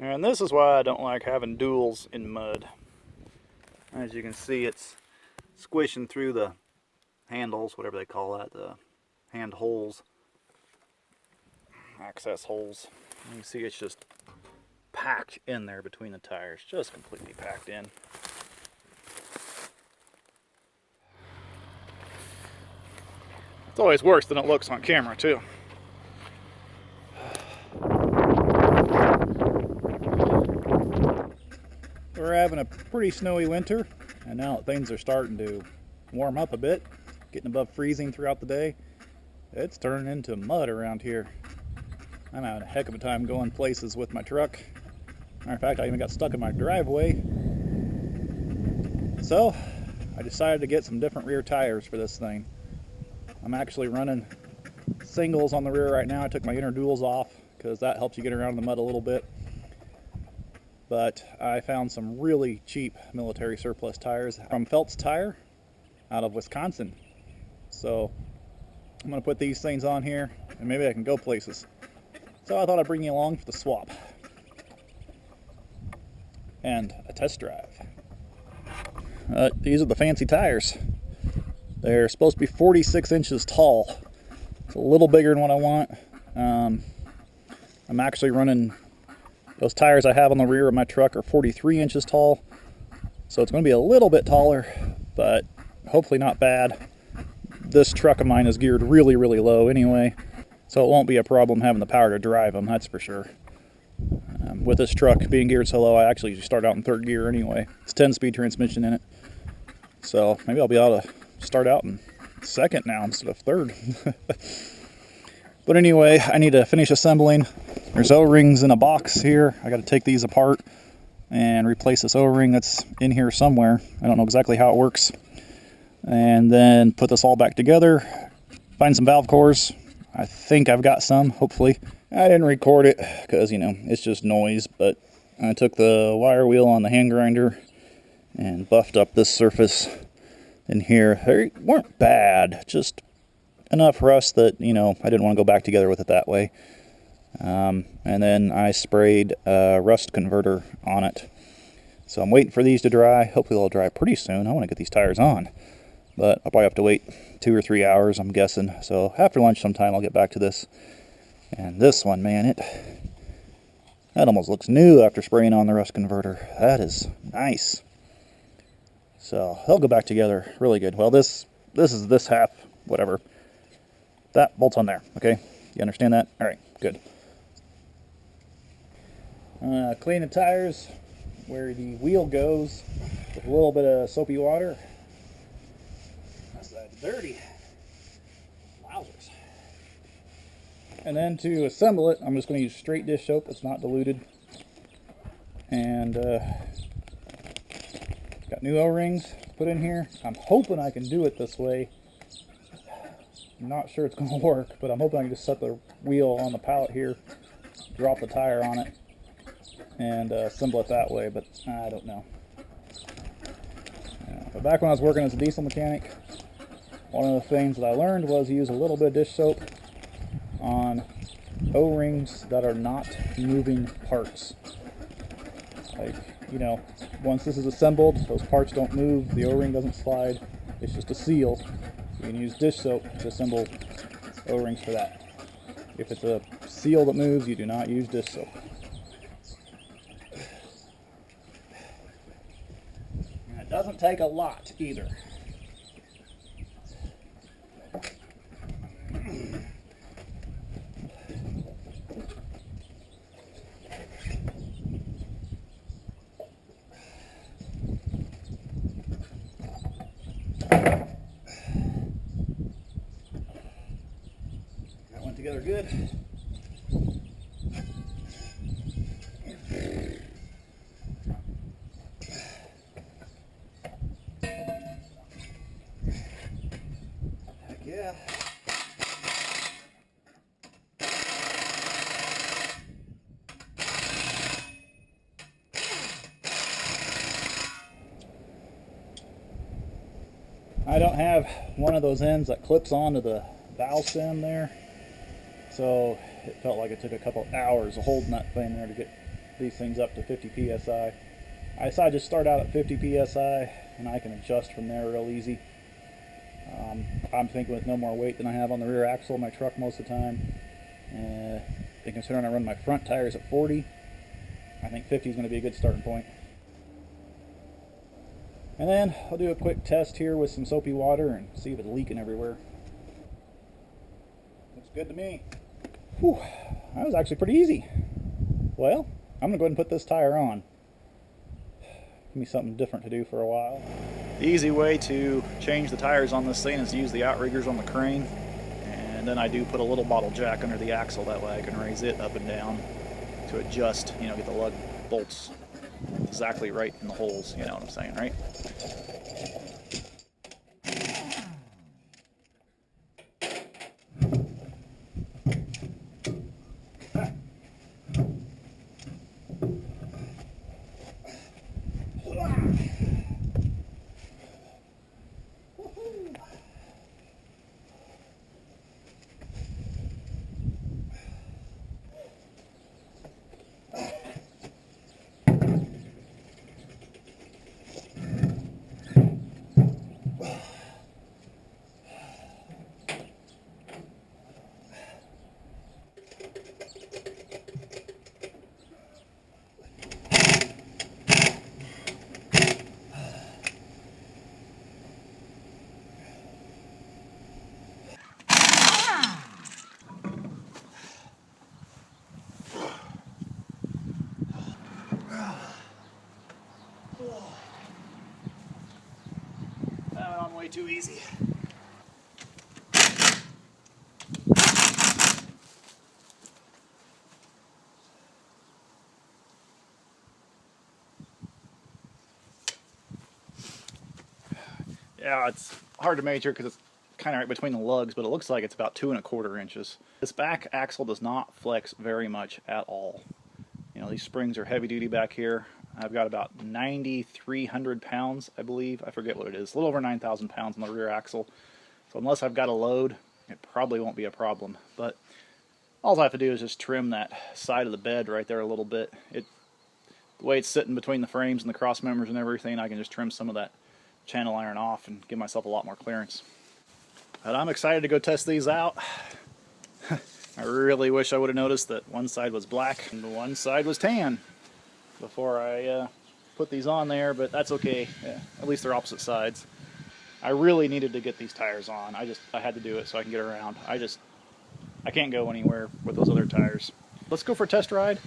And this is why I don't like having duals in mud. As you can see, it's squishing through the handles, whatever they call that, the hand holes, access holes. You can see it's just packed in there between the tires, just completely packed in. It's always worse than it looks on camera too. We're having a pretty snowy winter, and now that things are starting to warm up a bit, getting above freezing throughout the day, it's turning into mud around here. I'm having a heck of a time going places with my truck. Matter of fact, I even got stuck in my driveway. So I decided to get some different rear tires for this thing. I'm actually running singles on the rear right now. I took my inner duals off because that helps you get around the mud a little bit. But I found some really cheap military surplus tires from Felt's Tire out of Wisconsin. So I'm going to put these things on here and maybe I can go places. So I thought I'd bring you along for the swap and a test drive. These are the fancy tires. They're supposed to be 46 inches tall. It's a little bigger than what I want. I'm actually running, those tires I have on the rear of my truck are 43 inches tall. So it's going to be a little bit taller, but hopefully not bad. This truck of mine is geared really, really low anyway, so it won't be a problem having the power to drive them, that's for sure. With this truck being geared so low, I actually usually start out in third gear anyway. It's 10-speed transmission in it. So maybe I'll be able to start out in second now instead of third. But anyway, I need to finish assembling. There's O-rings in a box here. I got to take these apart and replace this O-ring that's in here somewhere. I don't know exactly how it works. And then put this all back together. Find some valve cores. I think I've got some, hopefully. I didn't record it because, you know, it's just noise, but I took the wire wheel on the hand grinder and buffed up this surface in here. They weren't bad, just enough rust that, you know, I didn't want to go back together with it that way. And then I sprayed a rust converter on it. So I'm waiting for these to dry. Hopefully they'll dry pretty soon. I want to get these tires on. But I'll probably have to wait 2 or 3 hours, I'm guessing. So after lunch sometime I'll get back to this. And this one, man, that almost looks new after spraying on the rust converter. That is nice. So they'll go back together really good. Well, this is this half, whatever. That bolts on there, okay? You understand that? All right, good. Clean the tires where the wheel goes with a little bit of soapy water. That's dirty. Wowzers. And then to assemble it, I'm just going to use straight dish soap. It's not diluted. And got new O-rings put in here. I'm hoping I can do it this way. I'm not sure it's going to work, but I'm hoping I can just set the wheel on the pallet here, drop the tire on it, and assemble it that way, but I don't know. But back when I was working as a diesel mechanic, one of the things that I learned was use a little bit of dish soap on O-rings that are not moving parts. Like, you know, once this is assembled, those parts don't move, the O-ring doesn't slide, it's just a seal. You can use dish soap to assemble O-rings for that. If it's a seal that moves, you do not use dish soap. And it doesn't take a lot either. That went together good. Heck yeah. I don't have one of those ends that clips onto the valve stem there, so it felt like it took a couple hours of holding that thing there to get these things up to 50 psi. I decided to just start out at 50 psi, and I can adjust from there real easy. I'm thinking with no more weight than I have on the rear axle of my truck most of the time. And considering I run my front tires at 40, I think 50 is going to be a good starting point. And then I'll do a quick test here with some soapy water and see if it's leaking everywhere. Looks good to me. Whew, that was actually pretty easy. Well, I'm going to go ahead and put this tire on. Give me something different to do for a while. The easy way to change the tires on this thing is to use the outriggers on the crane. And then I do put a little bottle jack under the axle, that way I can raise it up and down to adjust, you know, get the lug bolts exactly right in the holes, you know what I'm saying, right? That went on way too easy. Yeah, it's hard to measure because it's kind of right between the lugs, but it looks like it's about 2 1/4 inches. This back axle does not flex very much at all. You know, these springs are heavy duty back here. I've got about 9,300 pounds, I believe. I forget what it is. A little over 9,000 pounds on the rear axle. So unless I've got a load, it probably won't be a problem. But all I have to do is just trim that side of the bed right there a little bit. The way it's sitting between the frames and the cross members and everything, I can just trim some of that channel iron off and give myself a lot more clearance. But I'm excited to go test these out. I really wish I would have noticed that one side was black and one side was tan before I put these on there, but that's okay. Yeah, at least they're opposite sides. I really needed to get these tires on. I had to do it so I can get around. I can't go anywhere with those other tires. Let's go for a test ride.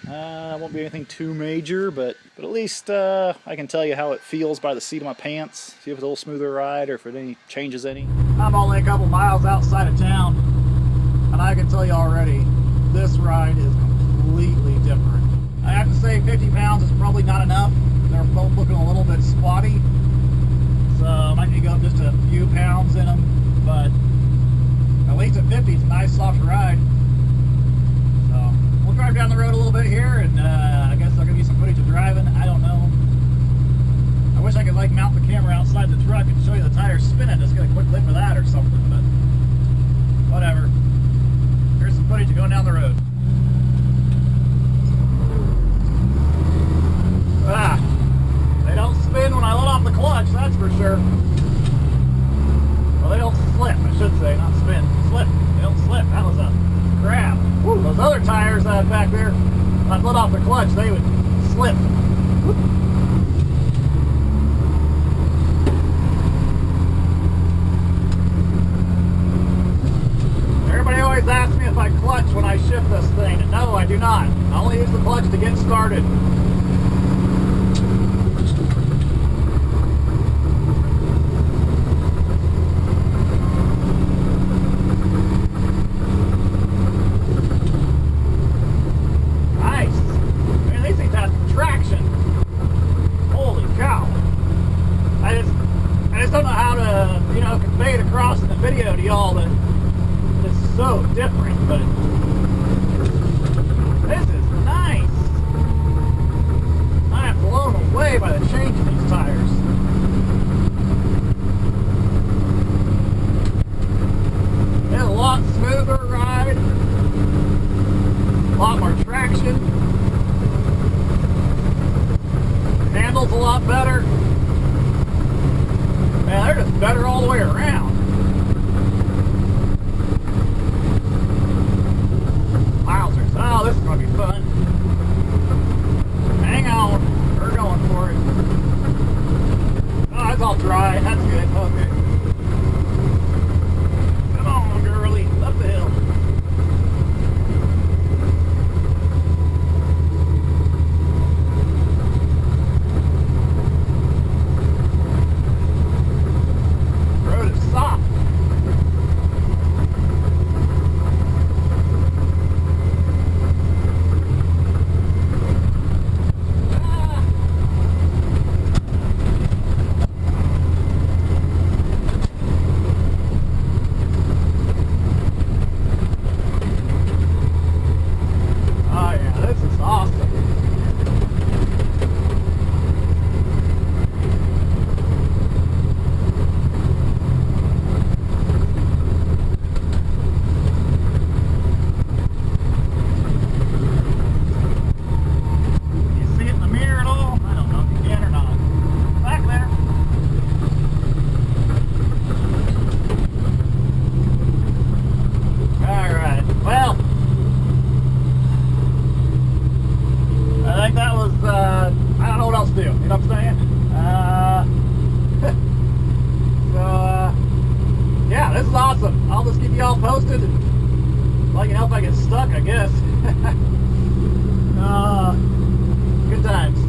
It won't be anything too major, but at least I can tell you how it feels by the seat of my pants. See if it's a little smoother ride or if it changes any. I'm only a couple miles outside of town, and I can tell you already, this ride is completely different. I have to say 50 pounds is probably not enough. They're both looking a little bit squatty, so I might need to go up just a few pounds in them, but at least at 50 it's a nice soft ride. So we'll drive down the road a little bit here, and I guess there'll give you some footage of driving. I don't know. I wish I could like mount the camera outside the truck and show you the tires spinning, just get a quick clip of that or something, but whatever. Here's some footage of going down the road. They don't spin when I let off the clutch, that's for sure. Well, they don't slip, I should say, not spin. Slip. They don't slip. That was a grab. Woo. Those other tires back there, when I let off the clutch, they would slip. Woo. Everybody always asks me if I clutch when I shift this thing, and no, I do not. I only use the clutch to get started. Video to y'all that is so different, but this is nice. lot better. Man, they're just better all the way around. Wowzers. Oh, this is going to be fun. Hang on. We're going for it. Oh, it's all dry. That's good. Okay. Come on, girlie. Up the hill. Road is soft. I don't know what else to do, you know what I'm saying? Yeah, this is awesome. I'll just keep you all posted and let you know if I get stuck, I guess. Good times.